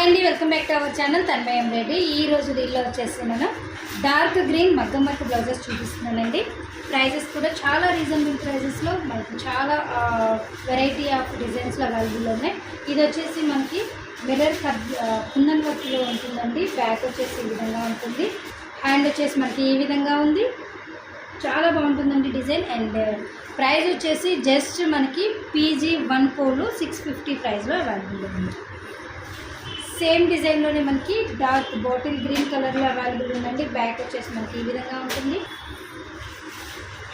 Hi అండి, welcome back to our channel Tanmayam Reddy. ఈ రోజు దీనిలో వచ్చేసి మనం డార్క్ గ్రీన్ మగ్గం వర్క్ బ్లౌజెస్ చూపిస్తున్నానండి. ప్రైజెస్ కూడా చాలా రీజనబుల్ ప్రైజెస్లో మనకి చాలా వెరైటీ ఆఫ్ డిజైన్స్లో అవైలబుల్ ఉన్నాయి. ఇది వచ్చేసి మనకి మిర్రర్ కుందన్ వర్క్లో ఉంటుందండి. బ్యాక్ వచ్చేసి ఈ విధంగా ఉంటుంది, హ్యాండ్ వచ్చేసి మనకి ఈ విధంగా ఉంది. చాలా బాగుంటుందండి డిజైన్. అండ్ ప్రైస్ వచ్చేసి జస్ట్ మనకి PG14 650 ప్రైస్లో అవైలబుల్ ఉంది. సేమ్ డిజైన్లోనే మనకి డార్క్ బాటిల్ గ్రీన్ కలర్లో అవైలబుల్ ఉందండి. బ్యాక్ వచ్చేసి మనకి ఈ విధంగా ఉంటుంది.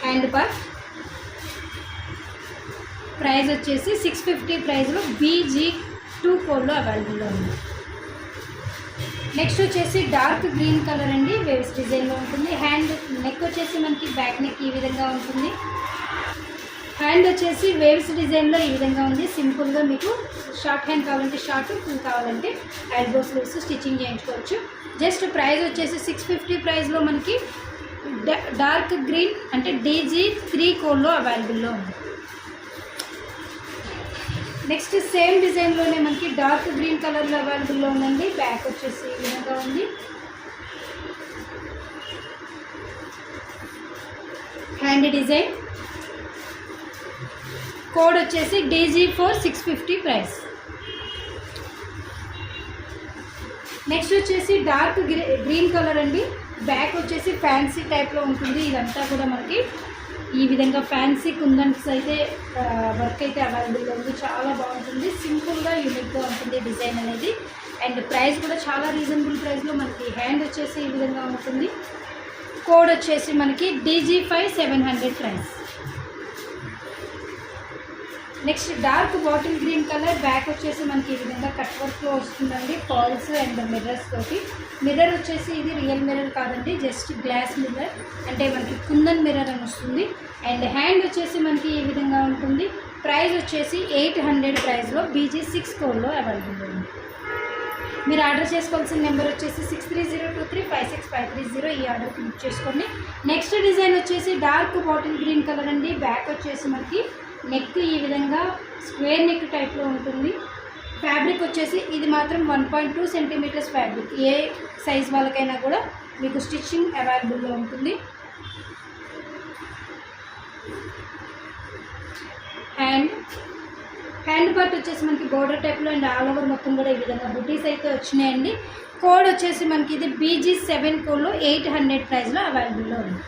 హ్యాండ్ పార్ట్ ప్రైస్ వచ్చేసి 650 ప్రైస్లో BG24లో అవైలబుల్లో ఉంది. నెక్స్ట్ వచ్చేసి డార్క్ గ్రీన్ కలర్ అండి, వేవ్స్ డిజైన్లో ఉంటుంది. హ్యాండ్ నెక్ వచ్చేసి మనకి బ్యాక్ నెక్ ఈ విధంగా ఉంటుంది. హ్యాండ్ వచ్చేసి వేవ్స్ డిజైన్లో ఈ విధంగా ఉంది. సింపుల్గా మీకు షార్ట్ హ్యాండ్ కావాలంటే షార్ట్, ఫుల్ కావాలంటే ఎల్బో స్లీవ్స్ స్టిచ్చింగ్ చేయించుకోవచ్చు. జస్ట్ ప్రైస్ వచ్చేసి 650 ప్రైస్లో మనకి డార్క్ గ్రీన్ అంటే DG3 కోడ్లో అవైలబుల్లో ఉంది. నెక్స్ట్ సేమ్ డిజైన్లోనే మనకి డార్క్ గ్రీన్ కలర్లో అవైలబుల్లో ఉందండి. బ్యాక్ వచ్చేసి ఈ విధంగా ఉంది. హ్యాండ్ డిజైన్ కోడ్ వచ్చేసి DG4 650 ప్రైస్. నెక్స్ట్ వచ్చేసి డార్క్ గ్రీన్ కలర్ అండి. బ్యాక్ వచ్చేసి ఫ్యాన్సీ టైప్లో ఉంటుంది. ఇదంతా కూడా మనకి ఈ విధంగా ఫ్యాన్సీ కుందన్స్ అయితే వర్క్ అయితే అవైలబుల్లో ఉంది. చాలా బాగుంటుంది, సింపుల్గా యూనిక్గా ఉంటుంది డిజైన్ అనేది. అండ్ ప్రైస్ కూడా చాలా రీజనబుల్ ప్రైస్లో మనకి. హ్యాండ్ వచ్చేసి ఈ విధంగా ఉంటుంది. కోడ్ వచ్చేసి మనకి DG5 700 price. Next dark bottle green colour. Back వచ్చేసి మనకి ఈ విధంగా కట్ వర్క్లో వస్తుందండి, ఫాల్స్ అండ్ మిర్రర్స్ తోటి. మిర్రర్ వచ్చేసి ఇది రియల్ మిర్రర్ కాదండి, జస్ట్ గ్లాస్ మిర్రర్, అంటే మనకి కుందన్ మిర్రర్ అని వస్తుంది. అండ్ హ్యాండ్ వచ్చేసి మనకి ఈ విధంగా ఉంటుంది. ప్రైస్ వచ్చేసి 800 ప్రైస్లో BG6 కోడ్లో అవైలబుల్ ఉంది. మీరు ఆర్డర్ చేసుకోవాల్సిన నెంబర్ వచ్చేసి 6302356530. ఈ ఆర్డర్కి బుక్ చేసుకోండి. నెక్స్ట్ డిజైన్ వచ్చేసి డార్క్ బాటిల్ గ్రీన్ కలర్ అండి. బ్యాక్ వచ్చేసి మనకి నెక్ ఈ విధంగా స్క్వేర్ నెక్ టైప్లో ఉంటుంది. ఫ్యాబ్రిక్ వచ్చేసి ఇది మాత్రం 1.2 సెంటీమీటర్స్ ఫ్యాబ్రిక్. ఏ సైజ్ వాళ్ళకైనా కూడా మీకు స్టిచ్చింగ్ అవైలబుల్లో ఉంటుంది. హ్యాండ్ పార్ట్ వచ్చేసి మనకి బోర్డర్ టైప్లో అండ్ ఆల్ ఓవర్ మొత్తం కూడా ఈ విధంగా బుటీస్ అయితే వచ్చినాయండి. కోడ్ వచ్చేసి మనకి ఇది BG7 కోడ్లో 800 ప్రైస్లో అవైలబుల్లో ఉంది.